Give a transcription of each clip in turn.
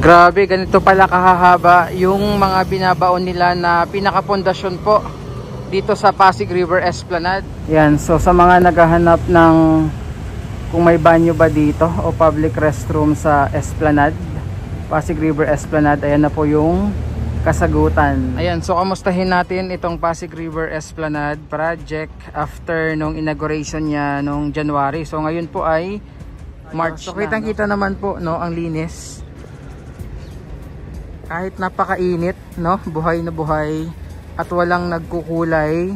Grabe, ganito pala kahahaba yung mga binabaon nila na pinakapondasyon po dito sa Pasig River Esplanade. Yan, so sa mga naghahanap ng kung may banyo ba dito o public restroom sa Esplanade, Pasig River Esplanade, ayan na po yung kasagutan. Ayan, so kamustahin natin itong Pasig River Esplanade project after nung inauguration niya nung January. So ngayon po ay March. So kitang-kita naman po, no, ang linis. Kahit napakainit, no, buhay na buhay at walang nagkukulay.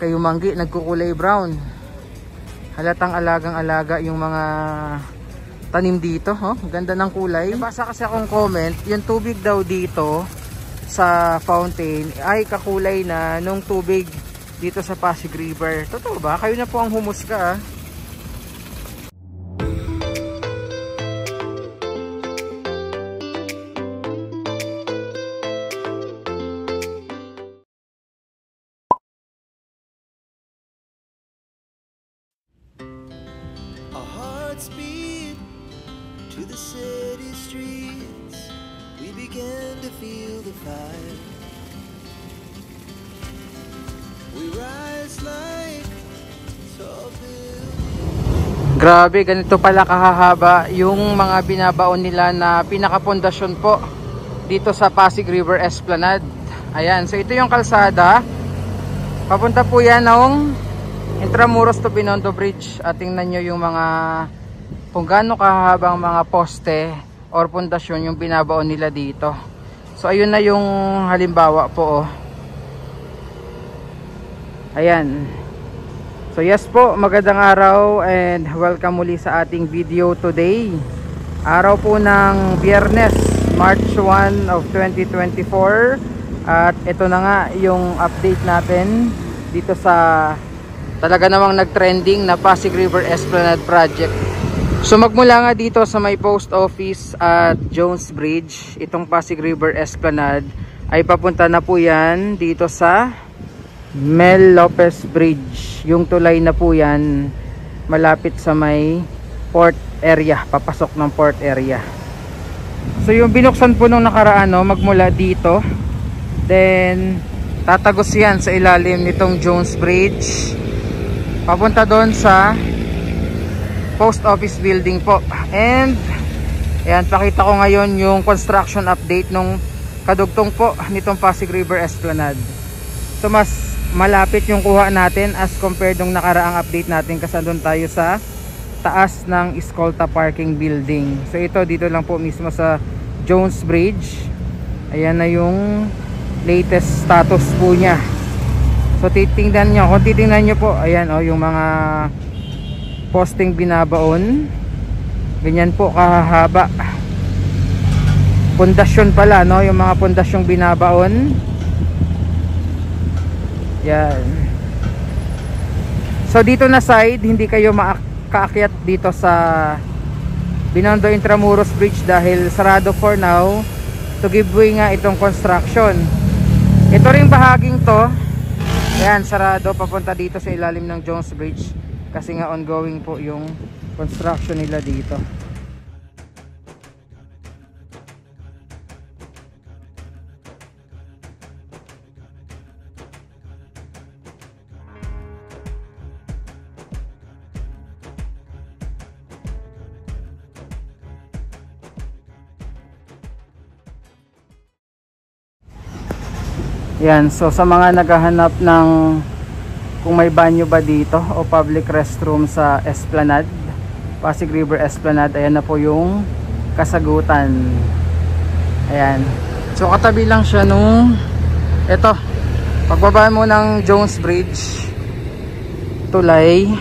Kayo manggi, nagkukulay brown. Halatang alagang-alaga yung mga tanim dito, oh. Ganda ng kulay. Basa kasi akong comment, yung tubig daw dito sa fountain ay kakulay na nung tubig dito sa Pasig River. Totoo ba? Kayo na po ang humusga, ah. Speed to the city streets, we began to feel the fire. We rise like tall buildings. Grabe, ganito pala kahahaba yung mga binabaon nila na pinakapondasyon po dito sa Pasig River Esplanade. Ayan, so ito yung kalsada. Papunta po yan ng Intramuros to Binondo Bridge. At tingnan nyo yung mga kung gaano kahabang mga poste or pundasyon yung binabaon nila dito. So ayun na yung halimbawa po, oh. Ayan. So yes po, magandang araw and welcome muli sa ating video today. Araw po ng Biyernes, March 1 of 2024. At ito na nga yung update natin dito sa talaga namang nagtrending na Pasig River Esplanade project. So magmula nga dito sa may post office at Jones Bridge, itong Pasig River Esplanade ay papunta na po yan dito sa Mel Lopez Bridge. Yung tulay na po yan malapit sa may port area, papasok ng port area. So yung binuksan po nung nakaraan, no, magmula dito, then tatagos yan sa ilalim nitong Jones Bridge papunta doon sa post office building po. And ayan, pakita ko ngayon yung construction update nung kadugtong po nitong Pasig River Esplanade. So mas malapit yung kuha natin as compared nung nakaraang update natin kasi doon tayo sa taas ng Escolta Parking Building. So ito dito lang po mismo sa Jones Bridge. Ayan na yung latest status po niya. So titingnan nyo, kung titingnan nyo po, ayan, oh, yung mga posting binabaon, ganyan po kahahaba. Pundasyon pala, no, yung mga pundasyong binabaon. Yan. So dito na side, hindi kayo makaakyat dito sa Binondo Intramuros Bridge dahil sarado for now to give way nga itong construction. Ito ring bahaging to, ayan, sarado papunta dito sa ilalim ng Jones Bridge kasi nga ongoing po yung construction nila dito. Yan, so sa mga naghahanap ng kung may banyo ba dito o public restroom sa Esplanade, Pasig River Esplanade, ayan na po yung kasagutan. Ayan, so katabi lang siya nung eto, pagbaba mo ng Jones Bridge tulay,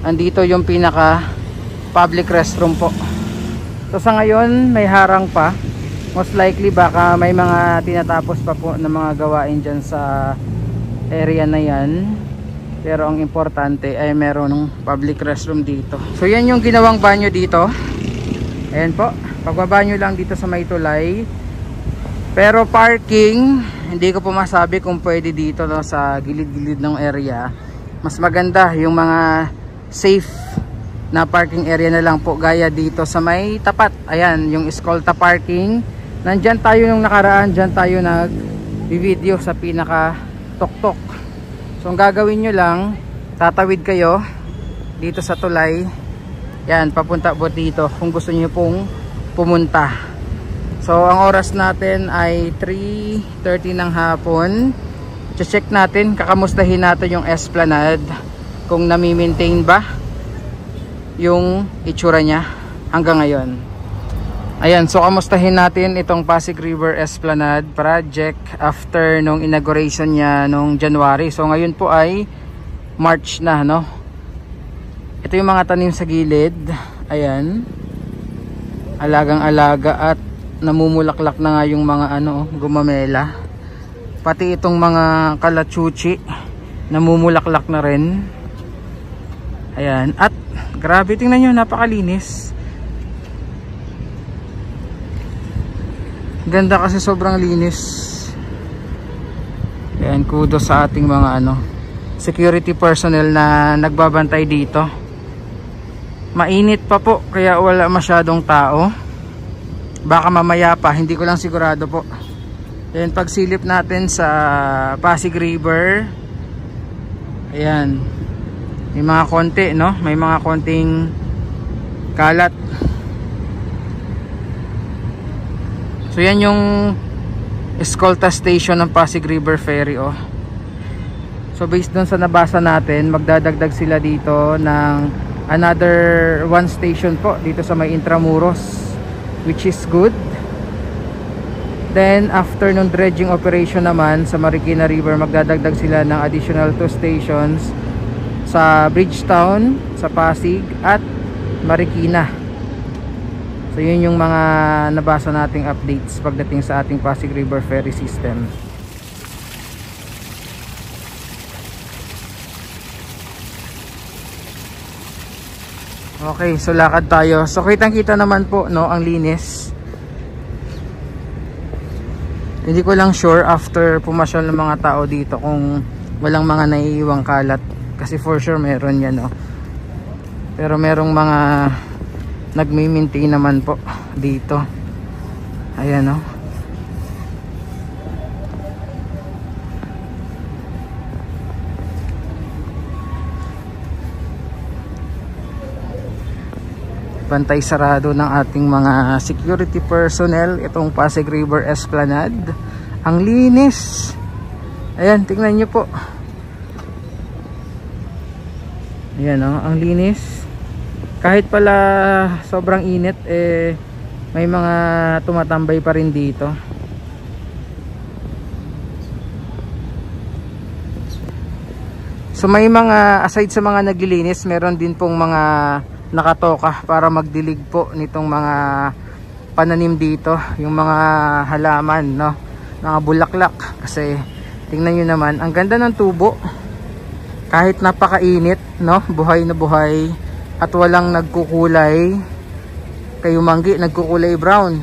andito yung pinaka public restroom po. So sa ngayon may harang pa, most likely baka may mga tinatapos pa po na mga gawain dyan sa area na yan, pero ang importante ay meron ng public restroom dito. So yan yung ginawang banyo dito. Ayan po, pagbaba nyo lang dito sa may tulay. Pero parking, hindi ko po masabi kung pwede dito, no, sa gilid-gilid ng area. Mas maganda yung mga safe na parking area na lang po, gaya dito sa may tapat. Ayan, yung Escolta parking. Nandyan tayo nung nakaraan, dyan tayo nag-video sa pinaka tok-tok. So ang gagawin nyo lang, tatawid kayo dito sa tulay. Yan, papunta po dito kung gusto nyo pong pumunta. So ang oras natin ay 3:30 ng hapon. Check natin, kakamustahin natin yung Esplanade kung nami-maintain ba yung itsura niya hanggang ngayon. Ayan, so kamustahin natin itong Pasig River Esplanade project after nung inauguration niya nung January. So ngayon po ay March na, no? Ito yung mga tanim sa gilid. Ayan, alagang-alaga at namumulaklak na nga yung mga gumamela. Pati itong mga kalachuchi namumulaklak na rin. Ayan, at grabe, tingnan nyo, napakalinis. Ganda kasi, sobrang linis. Ayan, kudos sa ating mga security personnel na nagbabantay dito. Mainit pa po, kaya wala masyadong tao. Baka mamaya pa, hindi ko lang sigurado po. Then pagsilip natin sa Pasig River, ayan, may mga konti, no? May mga konting kalat. So yan yung Escolta station ng Pasig River Ferry, oh. So based dun sa nabasa natin, magdadagdag sila dito ng another one station po dito sa may Intramuros, which is good. Then after nung dredging operation naman sa Marikina River, magdadagdag sila ng additional 2 stations sa Bridgetown, sa Pasig at Marikina. So yun yung mga nabasa nating updates pagdating sa ating Pasig River Ferry System. Okay, so lakad tayo. So kitang-kita naman po, no, ang linis. Hindi ko lang sure after pumasyal ng mga tao dito kung walang mga naiiwang kalat, kasi for sure meron yan, no? Pero merong mga nagmi-maintain naman po dito. Ayan, no? Bantay sarado ng ating mga security personnel itong Pasig River Esplanade. Ang linis. Ayan, tingnan nyo po. Ayan, oh, ang linis. Kahit pala sobrang init, may mga tumatambay pa rin dito. So may mga, aside sa mga naglilinis, meron din pong mga nakatoka para magdilig po nitong mga pananim dito, yung mga halaman, no, mga bulaklak. Kasi tingnan nyo naman, ang ganda ng tubo, kahit napakainit, no, buhay na buhay at walang nagkukulay. Kayo manggi, nagkukulay brown.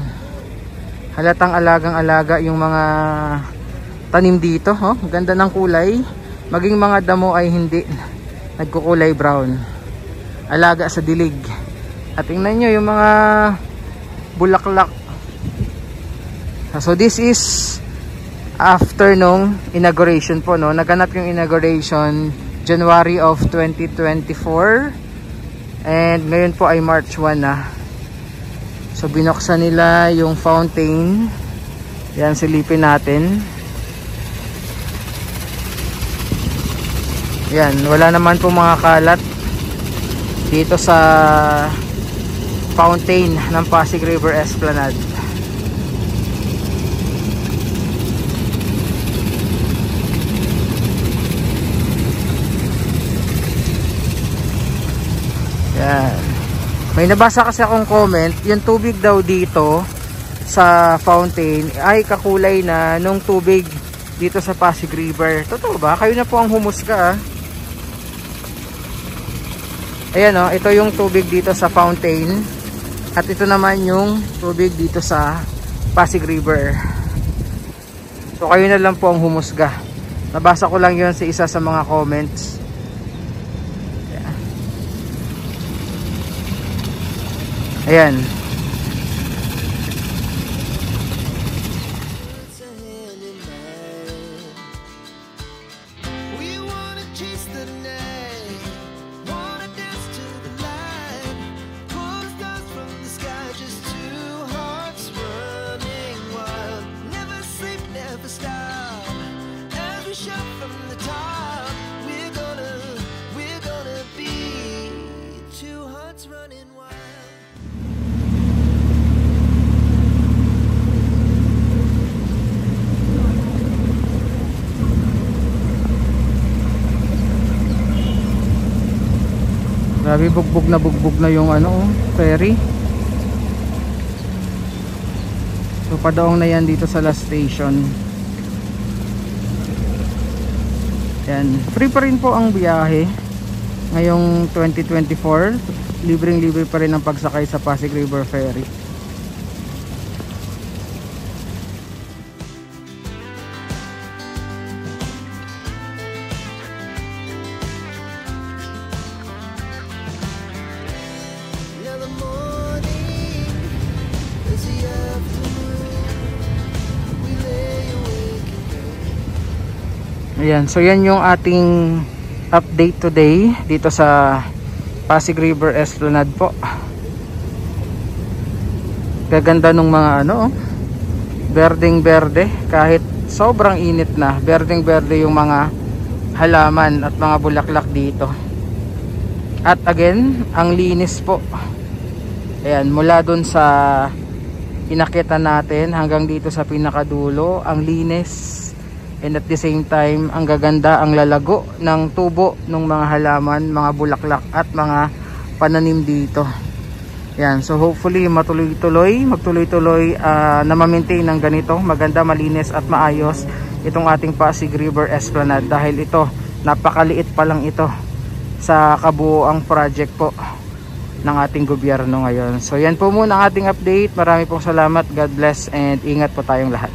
Halatang alagang-alaga yung mga tanim dito, oh. Ganda ng kulay, maging mga damo ay hindi nagkukulay brown, alaga sa dilig. At tingnan nyo yung mga bulaklak. So this is after nung inauguration po, no? Naganap yung inauguration January of 2024 and ngayon po ay March 1 na. So binuksan nila yung fountain. Yan, silipin natin. Yan, wala naman po mga kalat dito sa fountain ng Pasig River Esplanade. Yan. May nabasa kasi akong comment, yung tubig daw dito sa fountain ay kakulay na nung tubig dito sa Pasig River. Totoo ba? Kayo na po ang humusga, ah. Ayan, oh, ito yung tubig dito sa fountain at ito naman yung tubig dito sa Pasig River. So kayo na lang po ang humusga. Nabasa ko lang yun sa isa sa mga comments. Ayan. Puts a hand in mine. We wanna chase the night, wanna dance to the light, pull stars from the sky, just two hearts running wild. Never sleep, never stop, as we shout from the top. We're gonna be two hearts running wild. Grabe, bugbog na yung ano, ferry. So padaong na yan dito sa last station. Yan, free pa rin po ang biyahe ngayong 2024. Libreng-libre pa rin ang pagsakay sa Pasig River Ferry. Now the morning is the afternoon. We lay awake and pray. Ayan, so yan yung ating update today dito sa Pasig River Esplanade po. Gaganda nung mga ano, berdeng berde, kahit sobrang init na, berdeng berde yung mga halaman at mga bulaklak dito. At again, ang linis po. Ayan, mula dun sa inakita natin hanggang dito sa pinakadulo, ang linis. And at the same time, ang gaganda, ang lalago ng tubo ng mga halaman, mga bulaklak at mga pananim dito. Yan, so hopefully magtuloy-tuloy na ma-maintain ng ganito, maganda, malinis at maayos itong ating Pasig River Esplanade, dahil ito, napakaliit pa lang ito sa kabuoang project po ng ating gobyerno ngayon. So yan po muna ang ating update. Marami pong salamat. God bless and ingat po tayong lahat.